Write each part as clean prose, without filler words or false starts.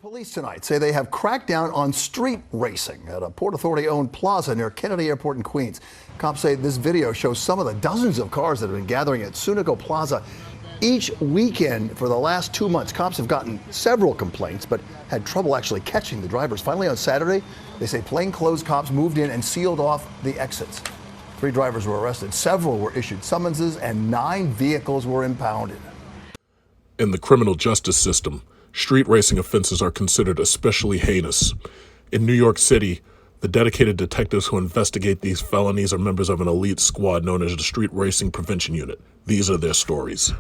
Police tonight say they have cracked down on street racing at a Port Authority-owned plaza near Kennedy Airport in Queens. Cops say this video shows some of the dozens of cars that have been gathering at Sunoco Plaza each weekend for the last 2 months. Cops have gotten several complaints, but had trouble actually catching the drivers. Finally, on Saturday, they say plainclothes cops moved in and sealed off the exits. 3 drivers were arrested, several were issued summonses, and 9 vehicles were impounded. In the criminal justice system, street racing offenses are considered especially heinous. In New York City, the dedicated detectives who investigate these felonies are members of an elite squad known as the Street Racing Prevention Unit. These are their stories.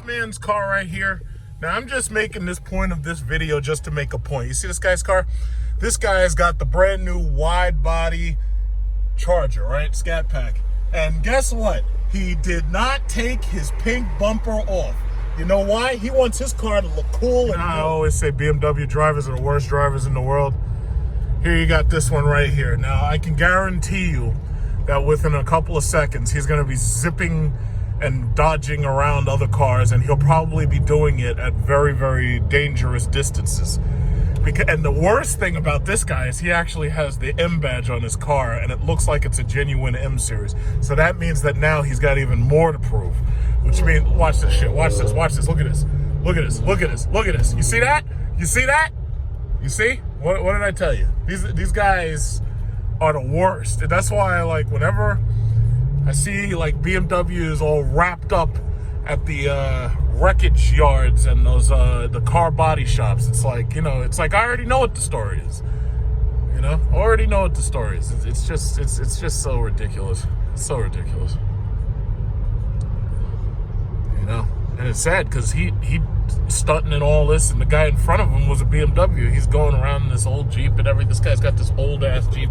Man's car right here. Now I'm just making this point of this video just to make a point. You see this guy's car? This guy has got the brand new wide body Charger, right? Scat Pack. And guess what? He did not take his pink bumper off. You know why? He wants his car to look cool. And I always say BMW drivers are the worst drivers in the world. Here you got this one right here. Now I can guarantee you that within a couple of seconds he's going to be zipping and dodging around other cars, and he'll probably be doing it at very, very dangerous distances. And the worst thing about this guy is he actually has the M badge on his car, and it looks like it's a genuine M series. So that means that now he's got even more to prove. Which means, watch this shit, watch this, watch this, look at this. Look at this, look at this, look at this. You see that? You see that? You see? What did I tell you? These guys are the worst. And that's why, like, whenever I see like BMWs all wrapped up at the wreckage yards and those the car body shops. It's like, you know, it's like I already know what the story is. You know, I already know what the story is. It's just so ridiculous. It's so ridiculous. You know, and it's sad because he stunting and all this, and the guy in front of him was a BMW. He's going around in this old Jeep and everything. This guy's got this old ass Jeep.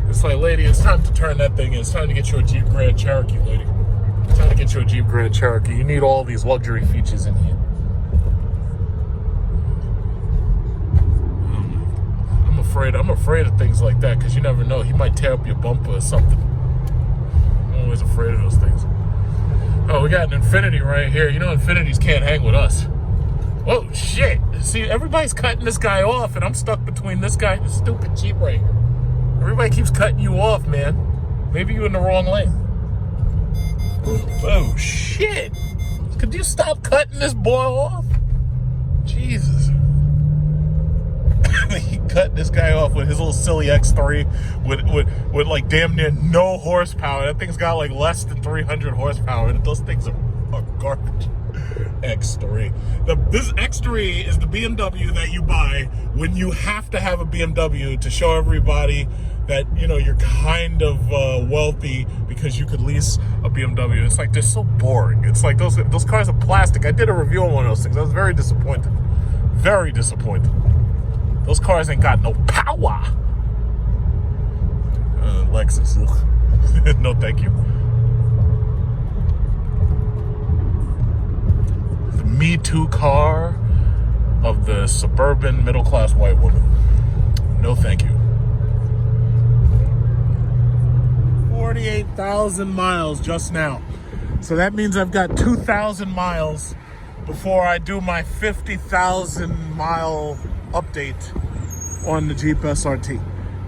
It's like, lady, it's time to turn that thing in. It's time to get you a Jeep Grand Cherokee, lady. It's time to get you a Jeep Grand Cherokee. You need all these luxury features in here. I'm afraid of things like that because you never know. He might tear up your bumper or something. I'm always afraid of those things. Oh, we got an Infiniti right here. You know, Infinitis can't hang with us. Oh, shit. See, everybody's cutting this guy off, and I'm stuck between this guy and the stupid Jeep right here. Everybody keeps cutting you off, man. Maybe you're in the wrong lane. Oh, shit. Could you stop cutting this boy off? Jesus. He cut this guy off with his little silly X3 with like damn near no horsepower. That thing's got like less than 300 horsepower. And those things are garbage. X3. This X3 is the BMW that you buy when you have to have a BMW to show everybody that, you know, you're kind of wealthy because you could lease a BMW. It's like, they're so boring. It's like those cars are plastic. I did a review on one of those things. I was very disappointed. Very disappointed. Those cars ain't got no power. Lexus. No, thank you. The Me Too car of the suburban middle-class white woman. No, thank you. 48,000 miles just now. So that means I've got 2,000 miles before I do my 50,000 mile update on the Jeep SRT,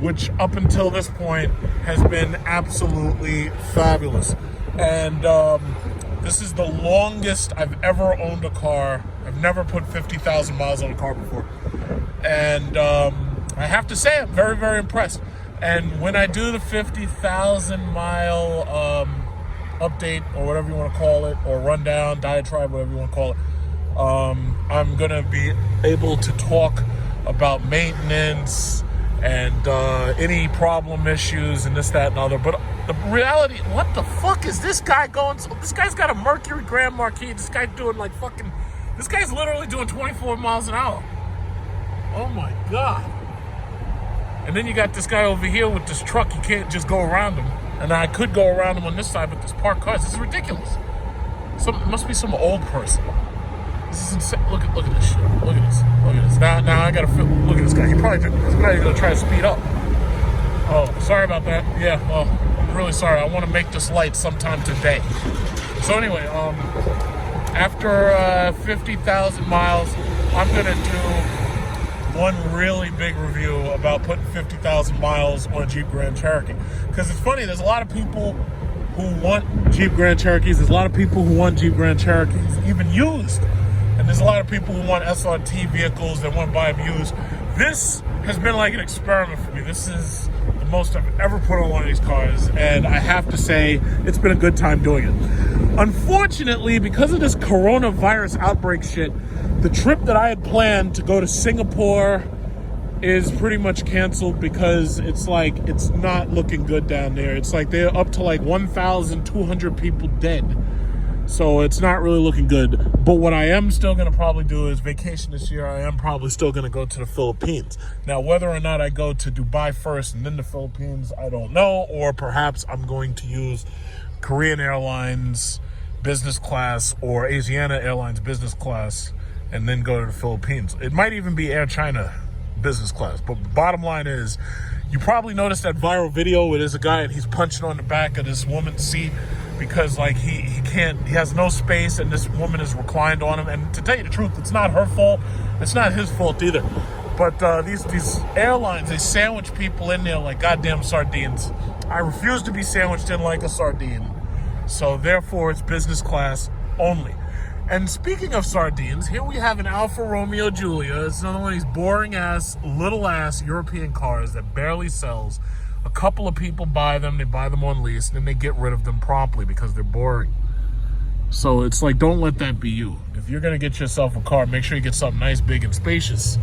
which up until this point has been absolutely fabulous. And this is the longest I've ever owned a car. I've never put 50,000 miles on a car before. And I have to say, I'm very, very impressed. And when I do the 50,000 mile update, or whatever you want to call it, or rundown, diatribe, whatever you want to call it, I'm going to be able to talk about maintenance and any problem issues and this, that, and other. But the reality, what the fuck is this guy going? So this guy's got a Mercury Grand Marquis. This guy's doing like fucking, this guy's literally doing 24 miles an hour. Oh my God. And then you got this guy over here with this truck. You can't just go around him. And I could go around them on this side, but there's parked cars. This is ridiculous. It must be some old person. This is insane. Look at this shit. Look at this. Look at this. Now I gotta feel. Look at this guy. He's probably gonna try to speed up. Oh, sorry about that. Yeah. Well, I'm really sorry. I want to make this light sometime today. So anyway, after 50,000 miles, I'm gonna do one really big review about putting 50,000 miles on a Jeep Grand Cherokee. Because it's funny, there's a lot of people who want Jeep Grand Cherokees. There's a lot of people who want Jeep Grand Cherokees, even used. And there's a lot of people who want SRT vehicles that want to buy them used. This has been like an experiment for me. This is the most I've ever put on one of these cars. And I have to say, it's been a good time doing it. Unfortunately, because of this coronavirus outbreak shit, the trip that I had planned to go to Singapore is pretty much canceled because it's not looking good down there. It's like they're up to like 1,200 people dead. So it's not really looking good. But what I am still going to probably do is vacation this year. I am probably still going to go to the Philippines. Now, whether or not I go to Dubai first and then the Philippines, I don't know. Or perhaps I'm going to use Korean Airlines business class or Asiana Airlines business class and then go to the Philippines. It might even be Air China business class. But bottom line is, you probably noticed that viral video where there's a guy and he's punching on the back of this woman's seat because like he has no space and this woman is reclined on him. And to tell you the truth, it's not her fault. It's not his fault either. But these airlines, they sandwich people in there like goddamn sardines. I refuse to be sandwiched in like a sardine. So therefore, it's business class only. And speaking of sardines, here we have an Alfa Romeo Giulia. It's another one of these boring ass, little ass European cars that barely sells. A couple of people buy them, they buy them on lease, and then they get rid of them promptly because they're boring. So it's like, don't let that be you. If you're gonna get yourself a car, make sure you get something nice, big, and spacious.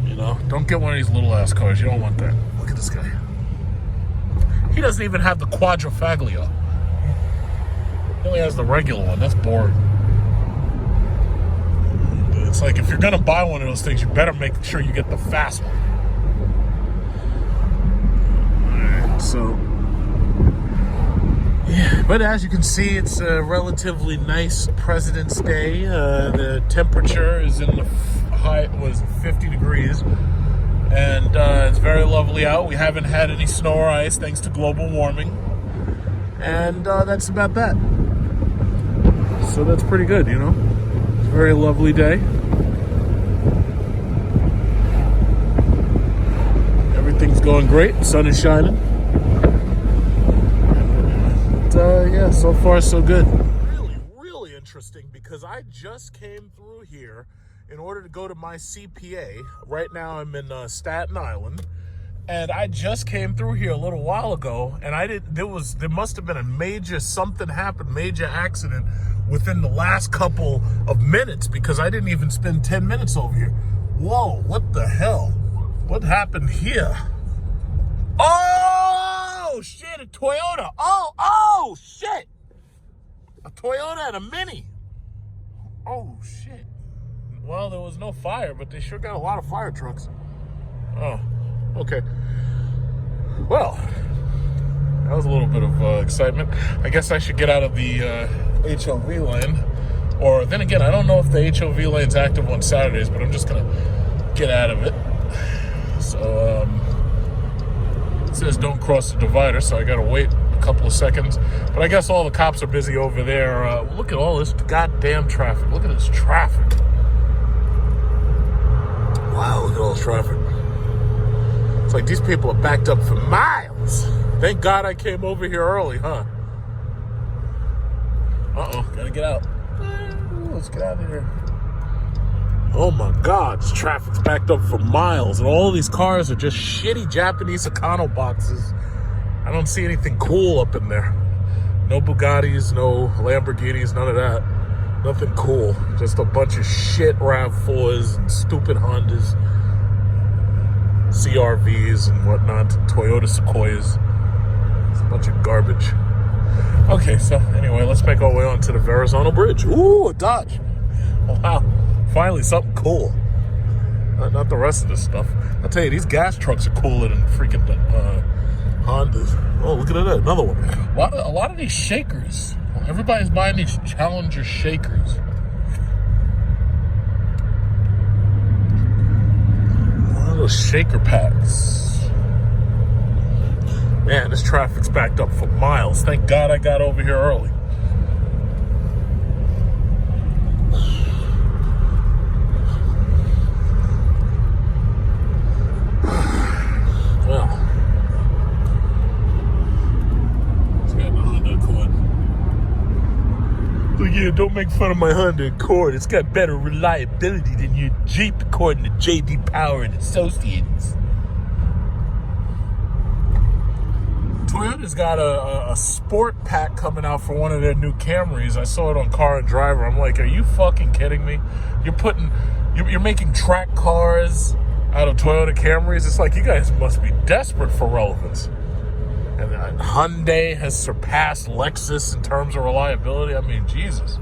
You know, don't get one of these little ass cars. You don't want that. Look at this guy. He doesn't even have the Quadrifoglio. He only has the regular one. That's boring. It's like if you're gonna buy one of those things, you better make sure you get the fast one. Alright, so yeah, but as you can see, it's a relatively nice President's Day. The temperature is in the high, 50 degrees, and it's very lovely out. We haven't had any snow or ice thanks to global warming, and that's about that. So that's pretty good, you know. It's a very lovely day. Everything's going great. The sun is shining. And, yeah, so far so good. Really, really interesting because I just came through here in order to go to my CPA. Right now I'm in Staten Island. And I just came through here a little while ago, and there must have been a major accident within the last couple of minutes because I didn't even spend 10 minutes over here. Whoa, what the hell? What happened here? Oh, shit, a Toyota. Oh, shit. A Toyota and a Mini. Oh, shit. Well, there was no fire, but they sure got a lot of fire trucks. Oh, okay. Well, that was a little bit of excitement. I guess I should get out of the HOV lane. Or then again, I don't know if the HOV lane's active on Saturdays, but I'm just going to get out of it. So, it says don't cross the divider, so I got to wait a couple of seconds. But I guess all the cops are busy over there. Look at all this goddamn traffic. Look at this traffic. Wow, look at all this traffic. It's like these people are backed up for miles. Thank God I came over here early, huh? Uh-oh, gotta get out. Let's get out of here. Oh my God, this traffic's backed up for miles, and all these cars are just shitty Japanese Econo boxes. I don't see anything cool up in there. No Bugattis, no Lamborghinis, none of that. Nothing cool. Just a bunch of shit RAV4s and stupid Hondas, CRVs and whatnot, Toyota Sequoias. It's a bunch of garbage. Okay, so anyway, let's make our way on to the Verrazano Bridge. Ooh, a Dodge. Wow, finally something cool. Not the rest of this stuff. I'll tell you, these gas trucks are cooler than freaking Hondas. Oh, look at that. Another one. A lot of these shakers. Everybody's buying these Challenger shakers. One of those shaker packs. Man, this traffic's backed up for miles. Thank God I got over here early. Yeah, don't make fun of my Honda Accord. It's got better reliability than your Jeep, according to J.D. Power and Associates. Toyota's got a sport pack coming out for one of their new Camrys. I saw it on Car and Driver. I'm like, are you fucking kidding me? You're making track cars out of Toyota Camrys. It's like, you guys must be desperate for relevance. And Hyundai has surpassed Lexus in terms of reliability. I mean, Jesus.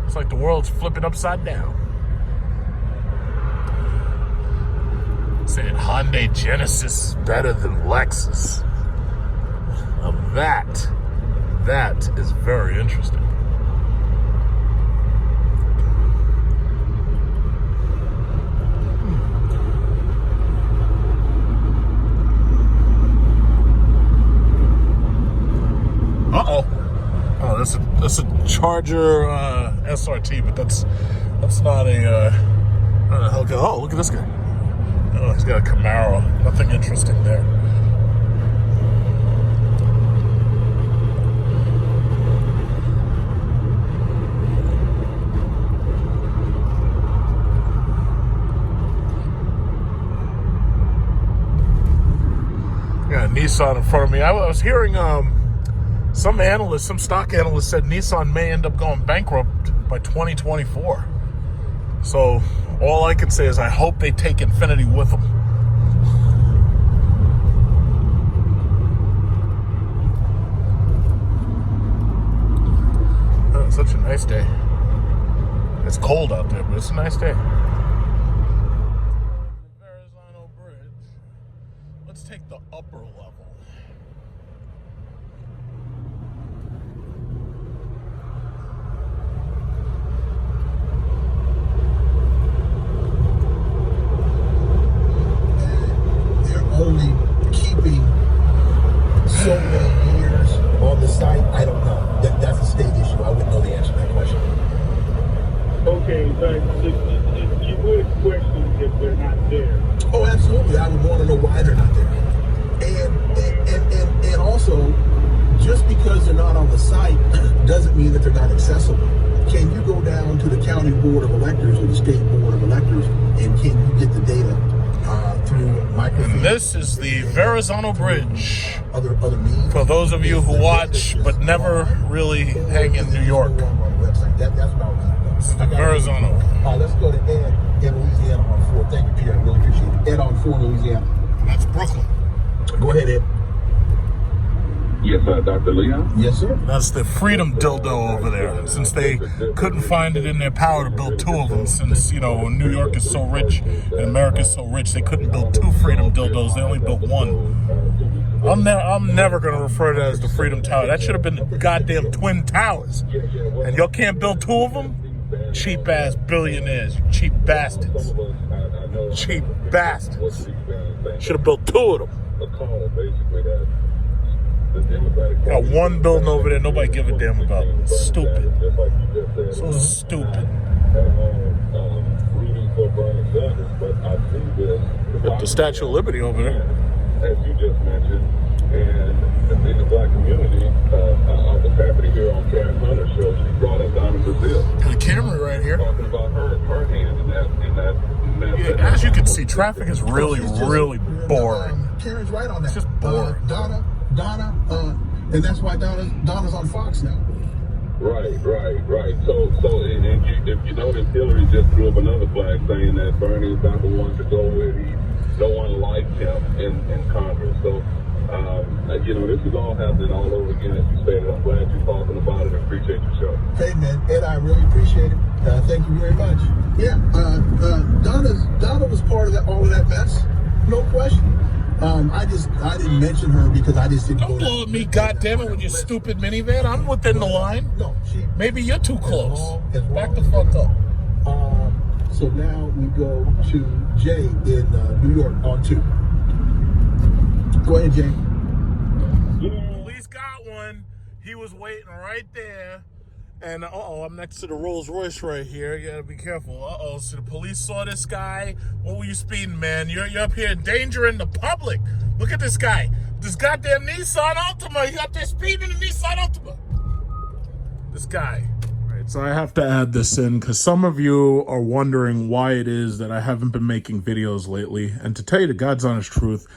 It's like the world's flipping upside down. Saying Hyundai Genesis is better than Lexus. Now that is very interesting. Oh, that's a Charger SRT, but that's not a Hellcat. Oh, look at this guy. Oh, he's got a Camaro. Nothing interesting there. Got a Nissan in front of me. I was hearing some stock analyst said Nissan may end up going bankrupt by 2024. So all I can say is I hope they take Infiniti with them. Oh, such a nice day. It's cold out there, but it's a nice day. Verrazano Bridge. Let's take the upper level. Only keeping so many years on the site, I don't know. That's a state issue. I wouldn't know the answer to that question. Okay, but you would question if they're not there. Oh, absolutely. I would want to know why they're not there. And also, just because they're not on the site doesn't mean that they're not accessible. Can you go down to the county board of electors or the state board of electors, and can you get the data through microfiche? And this is the Verrazano Bridge. Other means. For those of you who watch but never really hang in New York. That's what I was. Verrazano. All right, let's go to Ed in Louisiana on 4. Thank you, Pierre. I really appreciate it. Ed on 4, Louisiana. That's Brooklyn. Go ahead, Ed. Yes, Dr. Leon? Yes, sir. That's the Freedom dildo over there. Since they couldn't find it in their power to build 2 of them, since, New York is so rich and America is so rich, they couldn't build 2 Freedom dildos. They only built 1. I'm never going to refer to that as the Freedom Tower. That should have been the goddamn Twin Towers. And y'all can't build 2 of them? Cheap ass billionaires, you cheap bastards. Cheap bastards. Should have built 2 of them. Got 1 building over there nobody give a damn about. Stupid. So stupid. Got the Statue of Liberty over there. As you just mentioned, and in the black community, the property here on Karen Hunter show, she brought up Donna Brazil. Got a camera right here. Talking about her hand in that Yeah, as you can see, traffic is really boring. Karen's right on that. It's just boring. Donna, and that's why Donna's on Fox now. Right. So, if you notice, Hillary just threw up another flag saying that Bernie's not the one to go with. No one liked him in Congress. So, this is all happening all over again, as you stated. I'm glad you're talking about it. I appreciate your show. Hey, man, Ed, I really appreciate it. Thank you very much. Yeah, Donna was part of all of that mess. No question. I didn't mention her because I just didn't Don't go blow at me, goddammit, with your stupid minivan. I'm within the line. No, she. Maybe you're too close. As Back long the as- fuck up. So now we go to Jay in New York on 2. Go ahead, Jay. Police got one. He was waiting right there. And I'm next to the Rolls Royce right here. You gotta be careful. So the police saw this guy. What were you speeding, man? You're up here endangering the public. Look at this guy. This goddamn Nissan Altima. He got there speeding in the Nissan Altima. This guy. Right, so I have to add this in because some of you are wondering why it is that I haven't been making videos lately. And to tell you the God's honest truth,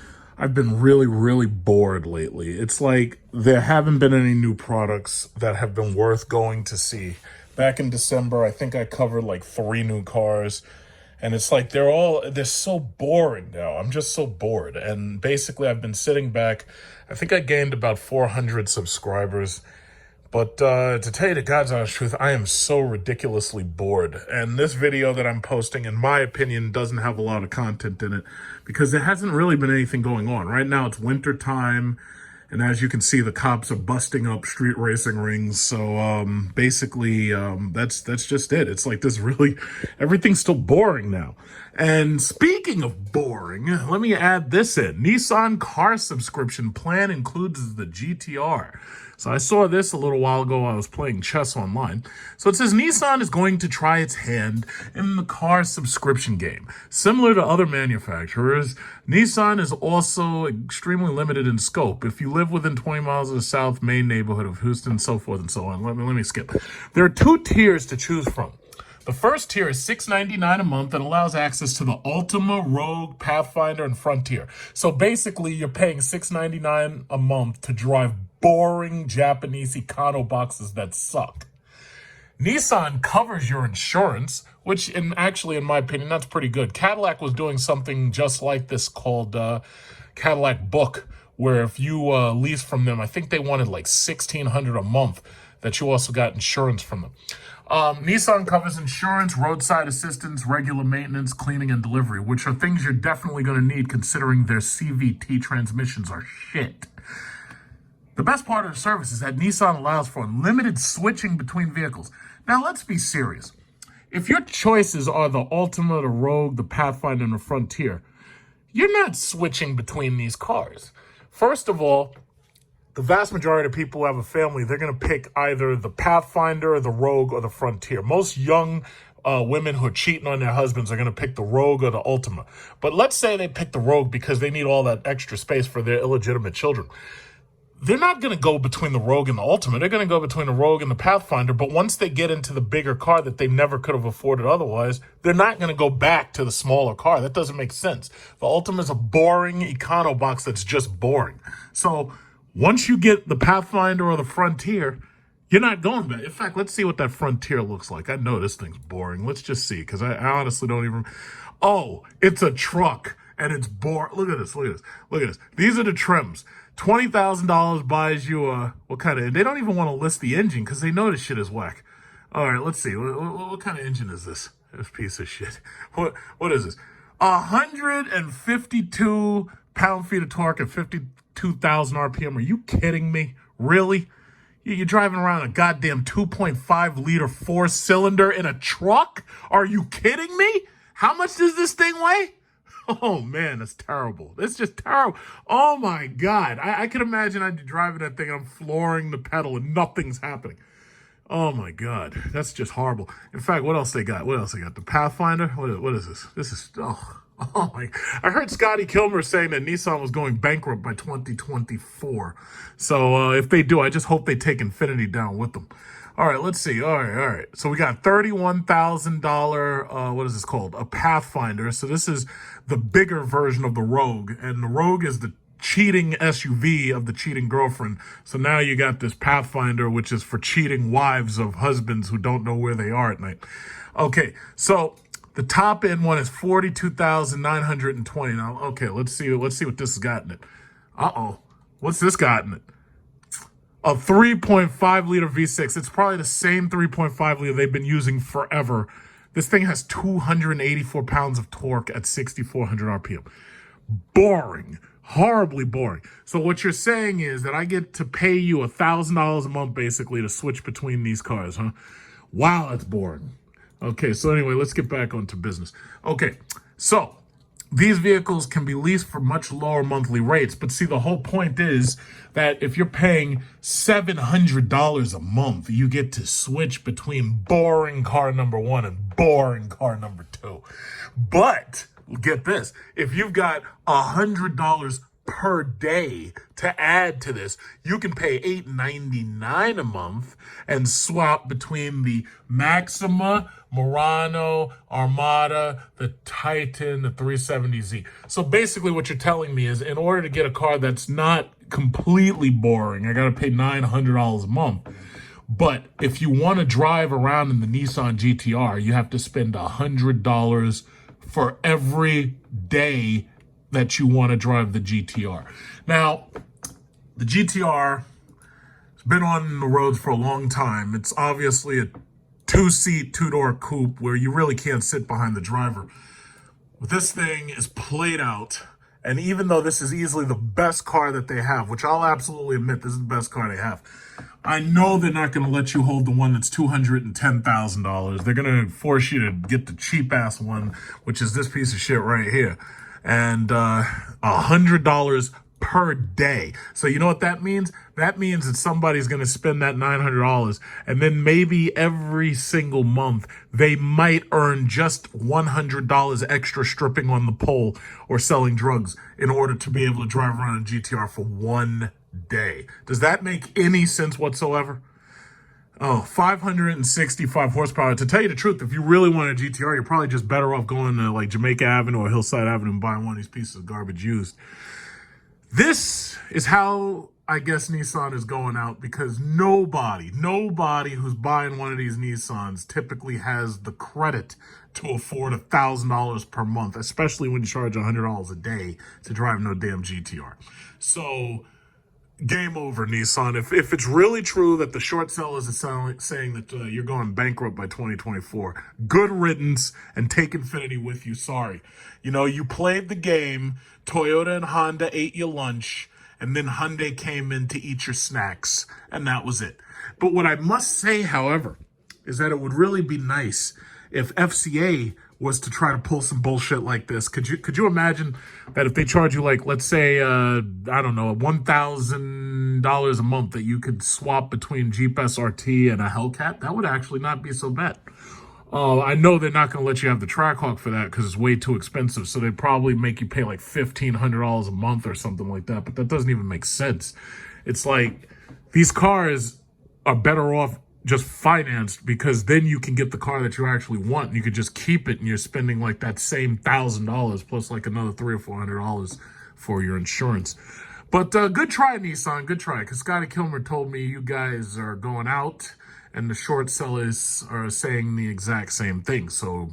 I've been really, really bored lately. It's like there haven't been any new products that have been worth going to see. Back in December, I think I covered like 3 new cars. And it's like they're so boring now. I'm just so bored. And basically, I've been sitting back. I think I gained about 400 subscribers. But to tell you the God's honest truth, I am so ridiculously bored. And this video that I'm posting, in my opinion, doesn't have a lot of content in it because there hasn't really been anything going on. Right now, it's winter time. And as you can see, the cops are busting up street racing rings. So basically, that's just it. It's like this really, everything's still boring now. And speaking of boring, let me add this in. Nissan car subscription plan includes the GTR. So I saw this a little while ago while I was playing chess online. So it says Nissan is going to try its hand in the car subscription game. Similar to other manufacturers, Nissan is also extremely limited in scope. If you live within 20 miles of the South Main neighborhood of Houston, so forth and so on. Let me skip. There are 2 tiers to choose from. The first tier is $6.99 a month that allows access to the Altima, Rogue, Pathfinder, and Frontier. So basically, you're paying $6.99 a month to drive boring Japanese econo boxes that suck. Nissan covers your insurance, which actually, in my opinion, that's pretty good. Cadillac was doing something just like this called Cadillac Book, where if you lease from them, I think they wanted like $1,600 a month that you also got insurance from them. Nissan covers insurance, roadside assistance, regular maintenance, cleaning, and delivery, which are things you're definitely going to need considering their CVT transmissions are shit. The best part of the service is that Nissan allows for unlimited switching between vehicles. Now, let's be serious. If your choices are the Altima, the Rogue, the Pathfinder, and the Frontier, you're not switching between these cars. First of all, the vast majority of people who have a family, they're going to pick either the Pathfinder, the Rogue, or the Frontier. Most young women who are cheating on their husbands are going to pick the Rogue or the Altima. But let's say they pick the Rogue because they need all that extra space for their illegitimate children. They're not going to go between the Rogue and the Altima. They're going to go between the Rogue and the Pathfinder. But once they get into the bigger car that they never could have afforded otherwise, they're not going to go back to the smaller car. That doesn't make sense. The Altima is a boring econo box that's just boring. So once you get the Pathfinder or the Frontier, you're not going back. In fact, let's see what that Frontier looks like. I know this thing's boring. Let's just see, because I honestly don't even... Oh, it's a truck, and it's boring. Look at this, look at this, look at this. These are the trims. $20,000 buys you a... What kind of... They don't even want to list the engine, because they know this shit is whack. All right, let's see. What kind of engine is this? This piece of shit. What is this? 152 pound-feet of torque at 52,000 RPM. Are you kidding me? Really? You're driving around a goddamn 2.5-liter 4-cylinder in a truck? Are you kidding me? How much does this thing weigh? Oh, man, that's terrible. That's just terrible. Oh, my God. I can imagine I'd be driving that thing and I'm flooring the pedal and nothing's happening. Oh, my God. That's just horrible. In fact, what else they got? What else they got? The Pathfinder? What is this? This is... Oh my! I heard Scotty Kilmer saying that Nissan was going bankrupt by 2024. So if they do, I just hope they take Infiniti down with them. All right, let's see. All right. So we got $31,000. What is this called? A Pathfinder. So this is the bigger version of the Rogue, and the Rogue is the cheating SUV of the cheating girlfriend. So now you got this Pathfinder, which is for cheating wives of husbands who don't know where they are at night. Okay, so the top end one is $42,920. Now, okay, let's see what this has got in it. Uh-oh. What's this got in it? A 3.5 liter V6. It's probably the same 3.5 liter they've been using forever. This thing has 284 pounds of torque at 6,400 RPM. Boring. Horribly boring. So what you're saying is that I get to pay you $1,000 a month basically to switch between these cars, huh? Wow, that's boring. Okay, so anyway, let's get back onto business. Okay, so these vehicles can be leased for much lower monthly rates, but see, the whole point is that if you're paying $700 a month, you get to switch between boring car number one and boring car number two. But get this, if you've got $100 per day to add to this, you can pay $8.99 a month and swap between the Maxima, Murano, Armada, the Titan, the 370Z. So basically what you're telling me is in order to get a car that's not completely boring, I got to pay $900 a month. But if you want to drive around in the Nissan GTR, you have to spend $100 for every day that you want to drive the GTR. Now, the GTR has been on the roads for a long time. It's obviously a two-seat, two-door coupe where you really can't sit behind the driver. But this thing is played out, and even though this is easily the best car that they have, which I'll absolutely admit this is the best car they have, I know they're not going to let you hold the one that's $210,000. They're going to force you to get the cheap-ass one, which is this piece of shit right here. And $100 per day. So you know what that means? That means that somebody's going to spend that $900, and then maybe every single month they might earn just $100 extra stripping on the pole or selling drugs in order to be able to drive around a GTR for one day. Does that make any sense whatsoever? Oh, 565 horsepower. To tell you the truth, if you really want a GTR, you're probably just better off going to like Jamaica Avenue or Hillside Avenue and buying one of these pieces of garbage used. This is how I guess Nissan is going out, because nobody who's buying one of these Nissans typically has the credit to afford $1,000 per month, especially when you charge $100 a day to drive no damn GTR. So game over, Nissan. If it's really true that the short sellers are saying that you're going bankrupt by 2024, good riddance, and take Infiniti with you. Sorry. You know, you played the game, Toyota and Honda ate your lunch, and then Hyundai came in to eat your snacks, and that was it. But what I must say, however, is that it would really be nice if FCA was to try to pull some bullshit like this. Could you imagine that if they charge you, like, let's say, I don't know, $1,000 a month that you could swap between Jeep SRT and a Hellcat? That would actually not be so bad. I know they're not going to let you have the Trackhawk for that because it's way too expensive. So they'd probably make you pay like $1,500 a month or something like that. But that doesn't even make sense. It's like these cars are better off just financed, because then you can get the car that you actually want and you could just keep it, and you're spending like that same $1,000 plus like another $300 or $400 for your insurance. But good try, Nissan, good try, because Scotty Kilmer told me you guys are going out and the short sellers are saying the exact same thing. So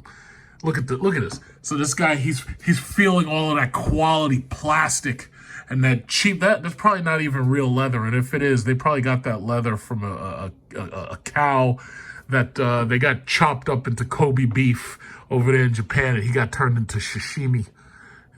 look at this. So this guy, he's feeling all of that quality plastic and that cheap, that's probably not even real leather. And if it is, they probably got that leather from a cow that they got chopped up into Kobe beef over there in Japan, and he got turned into sashimi.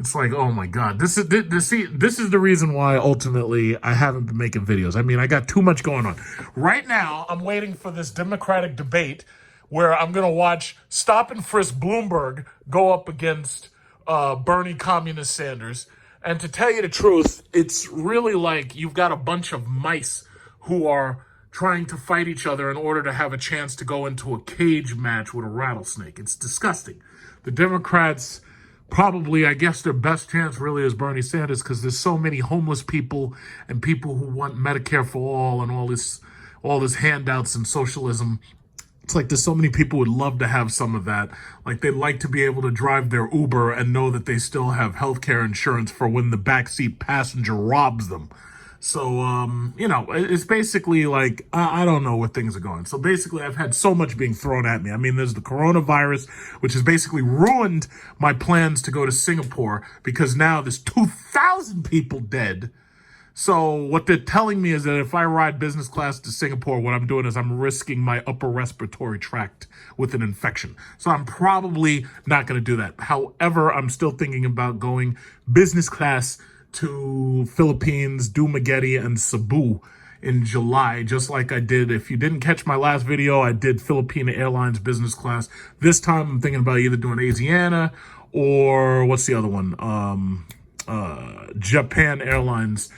It's like, oh my God, this is the reason why ultimately I haven't been making videos. I mean, I got too much going on. Right now, I'm waiting for this Democratic debate where I'm going to watch Stop and Frisk Bloomberg go up against Bernie Communist Sanders. And to tell you the truth, it's really like you've got a bunch of mice who are trying to fight each other in order to have a chance to go into a cage match with a rattlesnake. It's disgusting. The Democrats, probably, I guess their best chance really is Bernie Sanders, because there's so many homeless people and people who want Medicare for all and all this handouts and socialism. It's like there's so many people would love to have some of that. Like they'd like to be able to drive their Uber and know that they still have healthcare insurance for when the backseat passenger robs them. So, you know, it's basically like, I don't know where things are going. So basically, I've had so much being thrown at me. I mean, there's the coronavirus, which has basically ruined my plans to go to Singapore, because now there's 2,000 people dead. So what they're telling me is that if I ride business class to Singapore, what I'm doing is I'm risking my upper respiratory tract with an infection. So I'm probably not going to do that. However, I'm still thinking about going business class to Philippines, Dumaguete, and Cebu in July, just like I did. If you didn't catch my last video, I did Philippine Airlines business class. This time I'm thinking about either doing Asiana or what's the other one? Japan Airlines.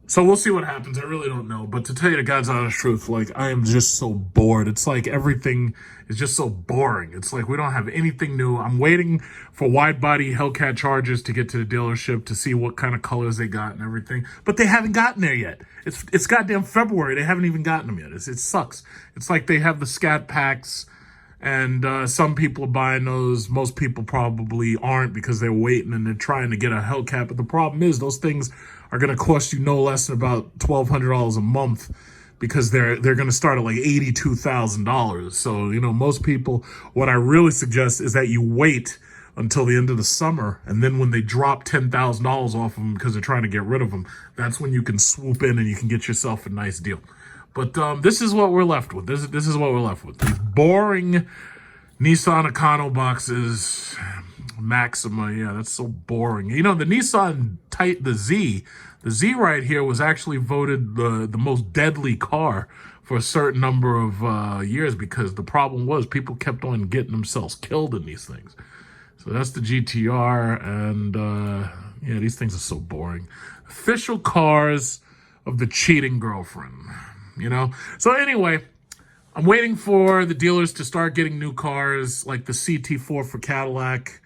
So we'll see what happens. I really don't know. But to tell you the God's honest truth, like, I am just so bored. It's like everything is just so boring. It's like we don't have anything new. I'm waiting for wide body Hellcat Chargers to get to the dealership to see what kind of colors they got and everything. But they haven't gotten there yet. It's goddamn February. They haven't even gotten them yet. It sucks. It's like they have the Scat Packs, and some people are buying those. Most people probably aren't because they're waiting and they're trying to get a Hellcat. But the problem is those things are going to cost you no less than about $1,200 a month, because they're going to start at like $82,000. So, you know, most people, what I really suggest is that you wait until the end of the summer, and then when they drop $10,000 off of them because they're trying to get rid of them, that's when you can swoop in and you can get yourself a nice deal. But this is what we're left with. This is what we're left with. These boring Nissan Econo boxes. Maxima, yeah, that's so boring. You know, the Nissan the Z right here was actually voted the most deadly car for a certain number of years, because the problem was people kept on getting themselves killed in these things. So that's the GTR, and yeah, these things are so boring. Official cars of the cheating girlfriend, you know? So anyway, I'm waiting for the dealers to start getting new cars, like the CT4 for Cadillac.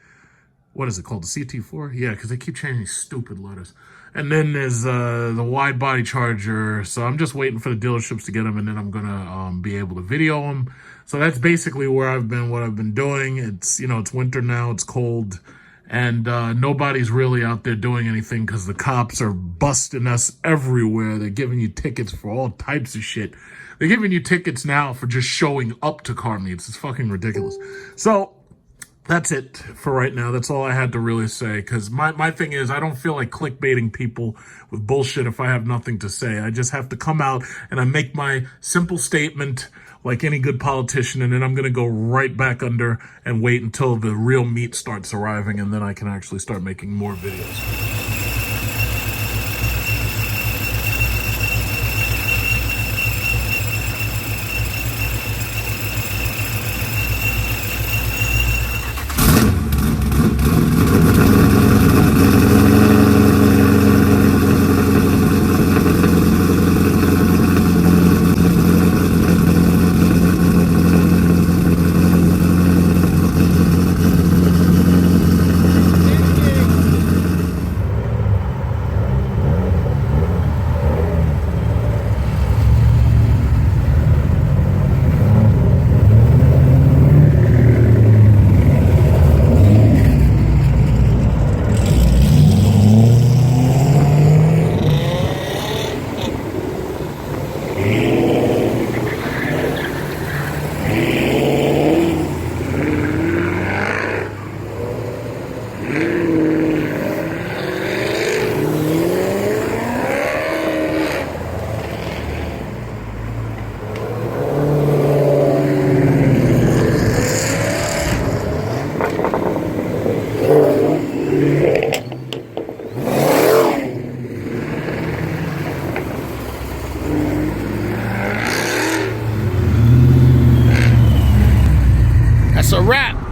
What is it called? The CT4? Yeah, because they keep changing stupid letters. And then there's the wide body Charger. So I'm just waiting for the dealerships to get them, and then I'm going to be able to video them. So that's basically where I've been, what I've been doing. It's, you know, it's winter now, it's cold, and nobody's really out there doing anything because the cops are busting us everywhere. They're giving you tickets for all types of shit. They're giving you tickets now for just showing up to car meets. It's fucking ridiculous. So that's it for right now. That's all I had to really say, because my thing is, I don't feel like clickbaiting people with bullshit if I have nothing to say. I just have to come out and I make my simple statement like any good politician, and then I'm going to go right back under and wait until the real meat starts arriving, and then I can actually start making more videos. That's a wrap.